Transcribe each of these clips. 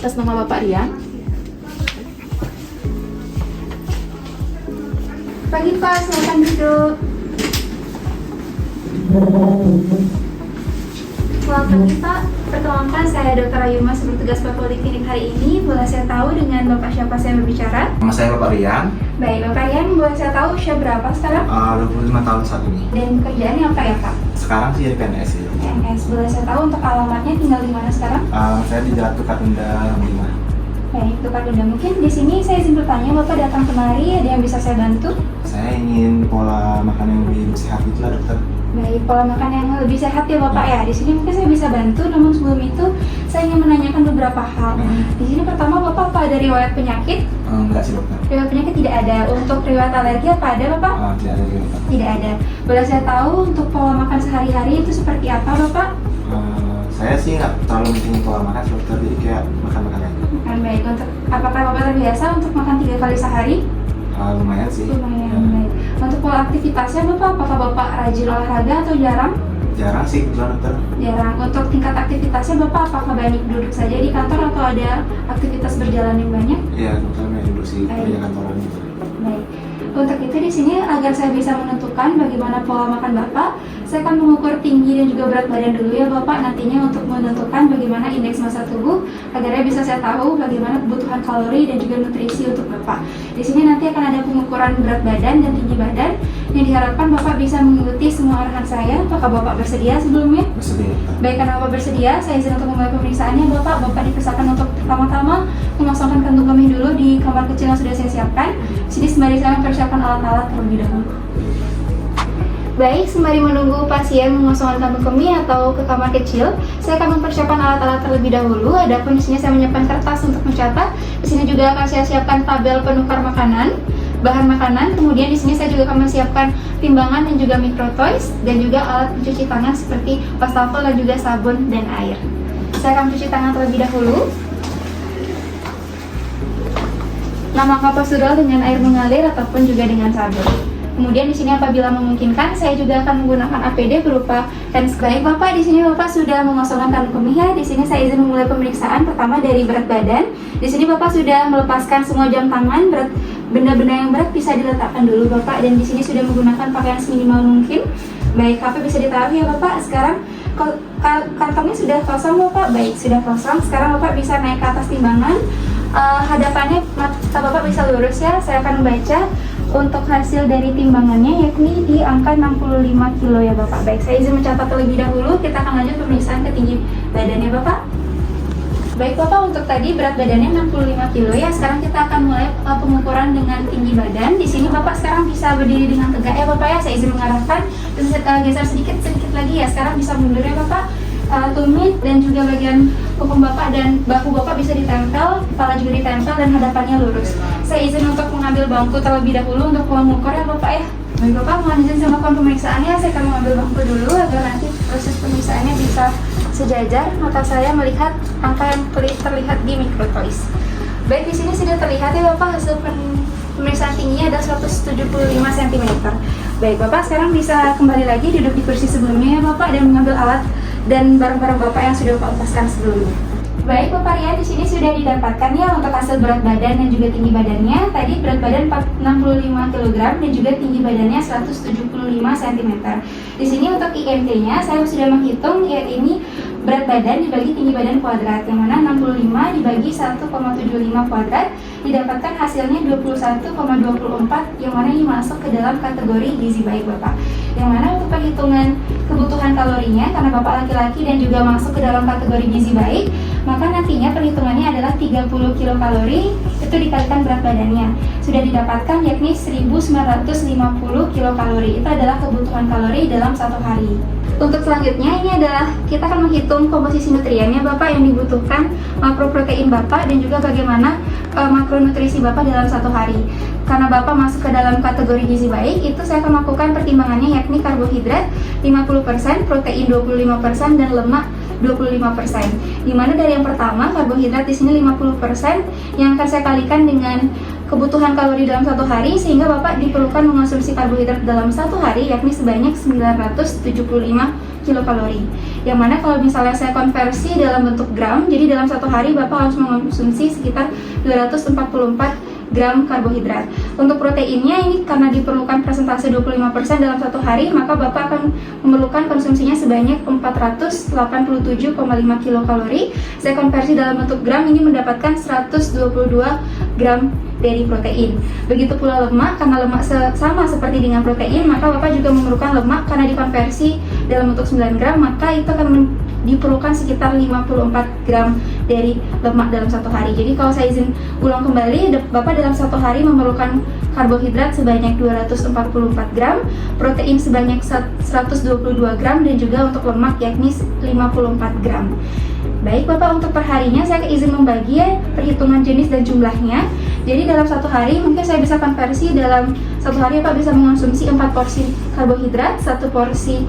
atas nama Bapak Rian. Pagi Pak, silakan duduk. Selamat pagi Pak, perkenalkan saya Dr. Ayuma bertugas Pak Poliklinik hari ini. Boleh saya tahu dengan Bapak siapa saya berbicara? Nama saya Bapak Rian. Baik, Bapak Rian, boleh saya tahu usia berapa sekarang? 25 tahun saat ini. Dan pekerjaannya apa ya Pak? Sekarang sih jadi PNS ya. PNS, boleh saya tahu untuk alamatnya tinggal di mana sekarang? Saya di Jalan Tukatunda 5. Baik, Bapak Dunda, mungkin di sini saya izin bertanya, Bapak datang kemari, ada yang bisa saya bantu? Saya ingin pola makan yang lebih sehat itulah dokter. Baik, pola makan yang lebih sehat ya Bapak ya. Di sini mungkin saya bisa bantu, namun sebelum itu saya ingin menanyakan beberapa hal. Di sini pertama Bapak apa ada riwayat penyakit? Enggak sih dokter. Riwayat penyakit tidak ada. Untuk riwayat alergi apa ada Bapak? Tidak ada juga dokter. Tidak ada. Boleh saya tahu untuk pola makan sehari-hari itu seperti apa Bapak? Saya sih nggak terlalu penting pola makan sih, dokter, jadi kayak makan-makan aja. Makan baik. Untuk apakah Bapak terbiasa untuk makan 3 kali sehari? Lumayan sih. Lumayan Ya. baik. Untuk pola aktivitasnya Bapak, apakah Bapak rajin olahraga atau jarang? Jarang sih kebetulan dokter. Jarang. Untuk tingkat aktivitasnya Bapak, apakah banyak duduk saja di kantor atau ada aktivitas berjalan yang banyak? Iya dokter, main dulu sih kerja kantoran gitu. Baik. Untuk itu di sini agar saya bisa menentukan bagaimana pola makan Bapak, saya akan mengukur tinggi dan juga berat badan dulu ya Bapak, nantinya untuk menentukan bagaimana indeks massa tubuh agar bisa saya tahu bagaimana kebutuhan kalori dan juga nutrisi untuk Bapak. Di sini nanti akan ada pengukuran berat badan dan tinggi badan yang diharapkan Bapak bisa mengikuti semua arahan saya. Apakah Bapak bersedia sebelumnya? Bersedia dokter. Baik, karena Bapak bersedia, saya izin untuk memulai pemeriksaannya. Bapak dipersilakan untuk pertama-tama mengosongkan kantung kemih dulu di kamar kecil yang sudah saya siapkan. Sini sembari saya mempersiapkan alat-alat terlebih dahulu. Baik, sembari menunggu pasien mengosongkan kantung kemih atau ke kamar kecil, saya akan mempersiapkan alat-alat terlebih dahulu. Adapun di sini saya menyiapkan kertas untuk mencatat. Di sini juga akan saya siapkan tabel penukar makanan, bahan makanan. Kemudian di sini saya juga akan menyiapkan timbangan dan juga microtoys dan juga alat pencuci tangan seperti wastafel dan juga sabun dan air. Saya akan mencuci tangan terlebih dahulu. Memakai prosedural dengan air mengalir ataupun juga dengan sabun. Kemudian di sini apabila memungkinkan, saya juga akan menggunakan APD berupa hand spray. Bapak, di sini Bapak sudah mengosongkan kantung kemih ya. Di sini saya izin memulai pemeriksaan pertama dari berat badan. Di sini Bapak sudah melepaskan semua jam tangan, benda-benda yang berat bisa diletakkan dulu Bapak, dan di sini sudah menggunakan pakaian seminimal mungkin. Baik, HP bisa ditaruh ya Bapak. Sekarang kantongnya sudah kosong Bapak. Baik, sudah kosong. Sekarang Bapak bisa naik ke atas timbangan. Hadapannya mata Bapak bisa lurus ya. Saya akan membaca untuk hasil dari timbangannya, yakni di angka 65 kilo ya Bapak. Baik, saya izin mencatat terlebih dahulu. Kita akan lanjut pemeriksaan ke tinggi badannya Bapak. Baik Bapak, untuk tadi berat badannya 65 kilo ya. Sekarang kita akan mulai pengukuran dengan tinggi badan. Di sini Bapak sekarang bisa berdiri dengan tegak ya Bapak ya. Saya izin mengarahkan, geser sedikit lagi ya. Sekarang bisa mundur ya Bapak. Tumit dan juga bagian punggung Bapak dan bahu Bapak bisa ditempel, kepala juga ditempel dan hadapannya lurus. Saya izin untuk mengambil bangku terlebih dahulu untuk mengukur ya Bapak ya. Baik Bapak, mohon izin saya melakukan pemeriksaannya. Saya akan mengambil bangku dulu agar nanti proses pemeriksaannya bisa sejajar. Mata saya melihat angka yang terlihat di microtoys. Baik, di sini sudah terlihat ya Bapak hasil pemeriksaan tingginya ada 175 cm. Baik Bapak, sekarang bisa kembali lagi duduk di kursi sebelumnya ya Bapak dan mengambil alat dan barang-barang Bapak yang sudah Bapak lepaskan sebelumnya. Baik Bapak Rian, di sini sudah didapatkan ya untuk hasil berat badan dan juga tinggi badannya. Tadi berat badan 65 kg dan juga tinggi badannya 175 cm. Di sini untuk IMT-nya saya sudah menghitung, ya ini berat badan dibagi tinggi badan kuadrat, yang mana 65 dibagi 1,75 kuadrat didapatkan hasilnya 21,24, yang mana ini masuk ke dalam kategori gizi baik Bapak. Yang mana untuk perhitungan kebutuhan kalorinya, karena Bapak laki-laki dan juga masuk ke dalam kategori gizi baik, maka nantinya perhitungannya adalah 30 kilokalori itu dikalikan berat badannya. Sudah didapatkan yakni 1950 kilokalori. Itu adalah kebutuhan kalori dalam satu hari. Untuk selanjutnya ini adalah kita akan menghitung komposisi nutriennya Bapak yang dibutuhkan, makroprotein Bapak dan juga bagaimana makronutrisi Bapak dalam satu hari. Karena Bapak masuk ke dalam kategori gizi baik, itu saya akan melakukan pertimbangannya yakni karbohidrat 50%, protein 25% dan lemak 25%. Dimana dari yang pertama karbohidrat di sini 50% yang akan saya kalikan dengan kebutuhan kalori dalam satu hari, sehingga Bapak diperlukan mengonsumsi karbohidrat dalam satu hari yakni sebanyak 975 kilokalori. Yang mana kalau misalnya saya konversi dalam bentuk gram, jadi dalam satu hari Bapak harus mengonsumsi sekitar 244 gram karbohidrat. Untuk proteinnya ini karena diperlukan persentase 25% dalam satu hari, maka Bapak akan memerlukan konsumsinya sebanyak 487,5 kilokalori. Saya konversi dalam bentuk gram, ini mendapatkan 122 gram dari protein. Begitu pula lemak, karena lemak sama seperti dengan protein, maka Bapak juga memerlukan lemak karena dikonversi dalam bentuk 9 gram, maka itu akan diperlukan sekitar 54 gram dari lemak dalam satu hari. Jadi kalau saya izin ulang kembali, Bapak dalam satu hari memerlukan karbohidrat sebanyak 244 gram, protein sebanyak 122 gram, dan juga untuk lemak yakni 54 gram. Baik Bapak, untuk perharinya saya izin membagi ya perhitungan jenis dan jumlahnya. Jadi dalam satu hari mungkin saya bisa konversi, dalam satu hari Bapak bisa mengonsumsi 4 porsi karbohidrat, 1 porsi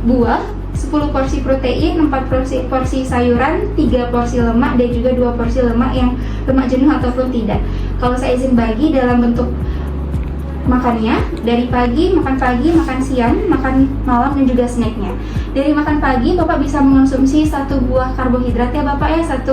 buah, 10 porsi protein, 4 porsi sayuran, 3 porsi lemak, dan juga 2 porsi lemak yang lemak jenuh ataupun tidak. Kalau saya izin bagi dalam bentuk makannya, dari pagi, makan siang, makan malam, dan juga snacknya. Dari makan pagi Bapak bisa mengonsumsi 1 buah karbohidrat ya Bapak ya, 1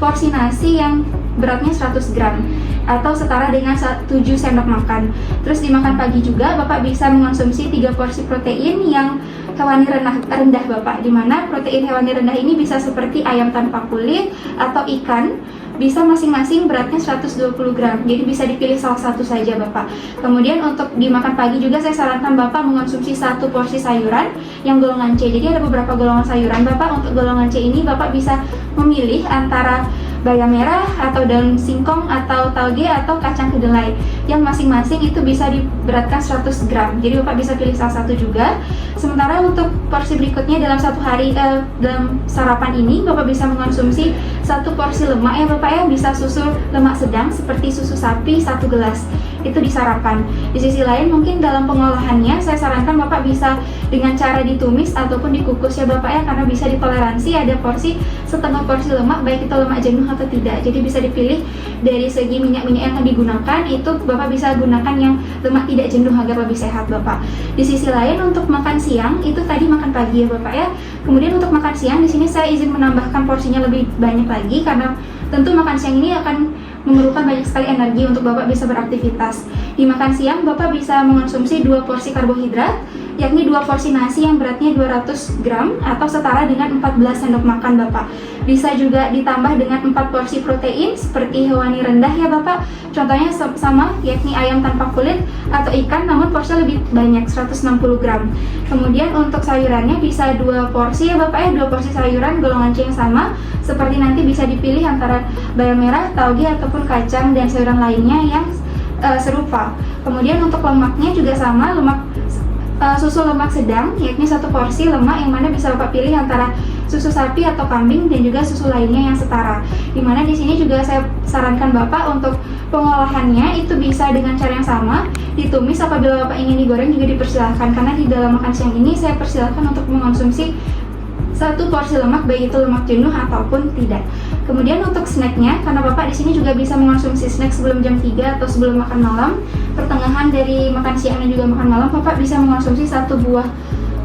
porsi nasi yang beratnya 100 gram atau setara dengan 7 sendok makan. Terus di makan pagi juga Bapak bisa mengonsumsi 3 porsi protein yang hewani rendah Bapak, dimana protein hewani rendah ini bisa seperti ayam tanpa kulit atau ikan, bisa masing-masing beratnya 120 gram, jadi bisa dipilih salah satu saja Bapak. Kemudian untuk dimakan pagi juga saya sarankan Bapak mengonsumsi 1 porsi sayuran yang golongan C. Jadi ada beberapa golongan sayuran Bapak. Untuk golongan C ini Bapak bisa memilih antara bayam merah atau daun singkong atau tauge atau kacang kedelai yang masing-masing itu bisa diberatkan 100 gram. Jadi Bapak bisa pilih salah satu juga. Sementara untuk porsi berikutnya dalam satu hari dalam sarapan ini Bapak bisa mengonsumsi 1 porsi lemak ya Bapak ya, bisa susu lemak sedang seperti susu sapi 1 gelas. Itu di sarapan. Di sisi lain mungkin dalam pengolahannya saya sarankan Bapak bisa dengan cara ditumis ataupun dikukus ya Bapak ya, karena bisa ditoleransi ada porsi setengah porsi lemak, baik itu lemak jenuh atau tidak. Jadi bisa dipilih dari segi minyak-minyak yang akan digunakan, itu Bapak bisa gunakan yang lemak tidak jenuh agar lebih sehat Bapak. Di sisi lain untuk makan siang itu tadi makan pagi ya Bapak ya. Kemudian untuk makan siang di sini saya izin menambahkan porsinya lebih banyak lagi karena tentu makan siang ini akan memerlukan banyak sekali energi untuk Bapak bisa beraktivitas. Di makan siang Bapak bisa mengonsumsi 2 porsi karbohidrat, yakni 2 porsi nasi yang beratnya 200 gram atau setara dengan 14 sendok makan Bapak. Bisa juga ditambah dengan 4 porsi protein seperti hewani rendah ya Bapak. Contohnya sama, yakni ayam tanpa kulit atau ikan, namun porsinya lebih banyak 160 gram. Kemudian untuk sayurannya bisa 2 porsi ya Bapak ya, 2 porsi sayuran golongan C yang sama, seperti nanti bisa dipilih antara bayam merah, tauge ataupun kacang dan sayuran lainnya yang serupa. Kemudian untuk lemaknya juga sama, susu lemak sedang, yakni 1 porsi lemak yang mana bisa Bapak pilih antara susu sapi atau kambing dan juga susu lainnya yang setara. Dimana di sini juga saya sarankan Bapak untuk pengolahannya itu bisa dengan cara yang sama, ditumis. Apabila Bapak ingin digoreng juga dipersilahkan, karena di dalam makan siang ini saya persilahkan untuk mengonsumsi 1 porsi lemak, baik itu lemak jenuh ataupun tidak. Kemudian untuk snacknya, karena Bapak di sini juga bisa mengonsumsi snack sebelum jam 3 atau sebelum makan malam, pertengahan dari makan siang dan juga makan malam, Bapak bisa mengonsumsi 1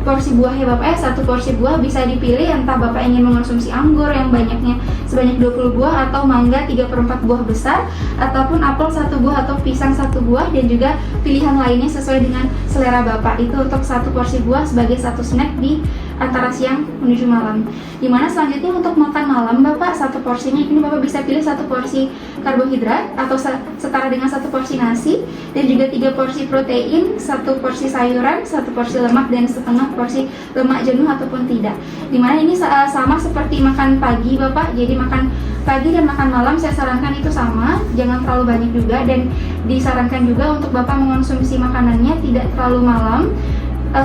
porsi buah ya Bapak ya. 1 porsi buah bisa dipilih entah Bapak ingin mengonsumsi anggur yang banyaknya sebanyak 20 buah atau mangga 3/4 buah besar, ataupun apel 1 buah atau pisang 1 buah, dan juga pilihan lainnya sesuai dengan selera Bapak. Itu untuk 1 porsi buah sebagai 1 snack di antara siang menuju malam. Dimana selanjutnya untuk makan malam Bapak, 1 porsinya ini Bapak bisa pilih 1 porsi karbohidrat atau setara dengan 1 porsi nasi, dan juga 3 porsi protein, 1 porsi sayuran, 1 porsi lemak, dan setengah porsi lemak jenuh ataupun tidak. Dimana ini sama seperti makan pagi Bapak, jadi makan pagi dan makan malam saya sarankan itu sama, jangan terlalu banyak juga, dan disarankan juga untuk Bapak mengonsumsi makanannya tidak terlalu malam,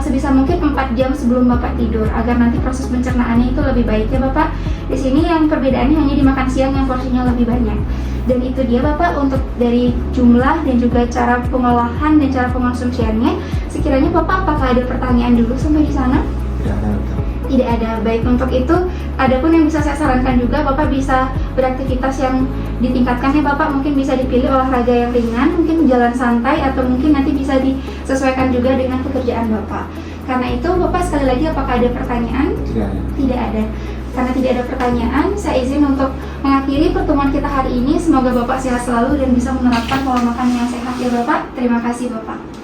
sebisa mungkin 4 jam sebelum Bapak tidur agar nanti proses pencernaannya itu lebih baik ya Bapak. Di sini yang perbedaannya hanya di makan siang yang porsinya lebih banyak. Dan itu dia Bapak untuk dari jumlah dan juga cara pengolahan dan cara pengonsumsiannya. Sekiranya Bapak apakah ada pertanyaan dulu sampai di sana? Tidak ada. Baik, untuk itu adapun yang bisa saya sarankan juga Bapak bisa beraktivitas yang ditingkatkan ya Bapak. Mungkin bisa dipilih olahraga yang ringan, mungkin jalan santai, atau mungkin nanti bisa disesuaikan juga dengan pekerjaan Bapak. Karena itu Bapak sekali lagi apakah ada pertanyaan? Tidak ada. Tidak ada. Karena tidak ada pertanyaan, saya izin untuk mengakhiri pertemuan kita hari ini. Semoga Bapak sehat selalu dan bisa menerapkan pola makan yang sehat ya Bapak. Terima kasih Bapak.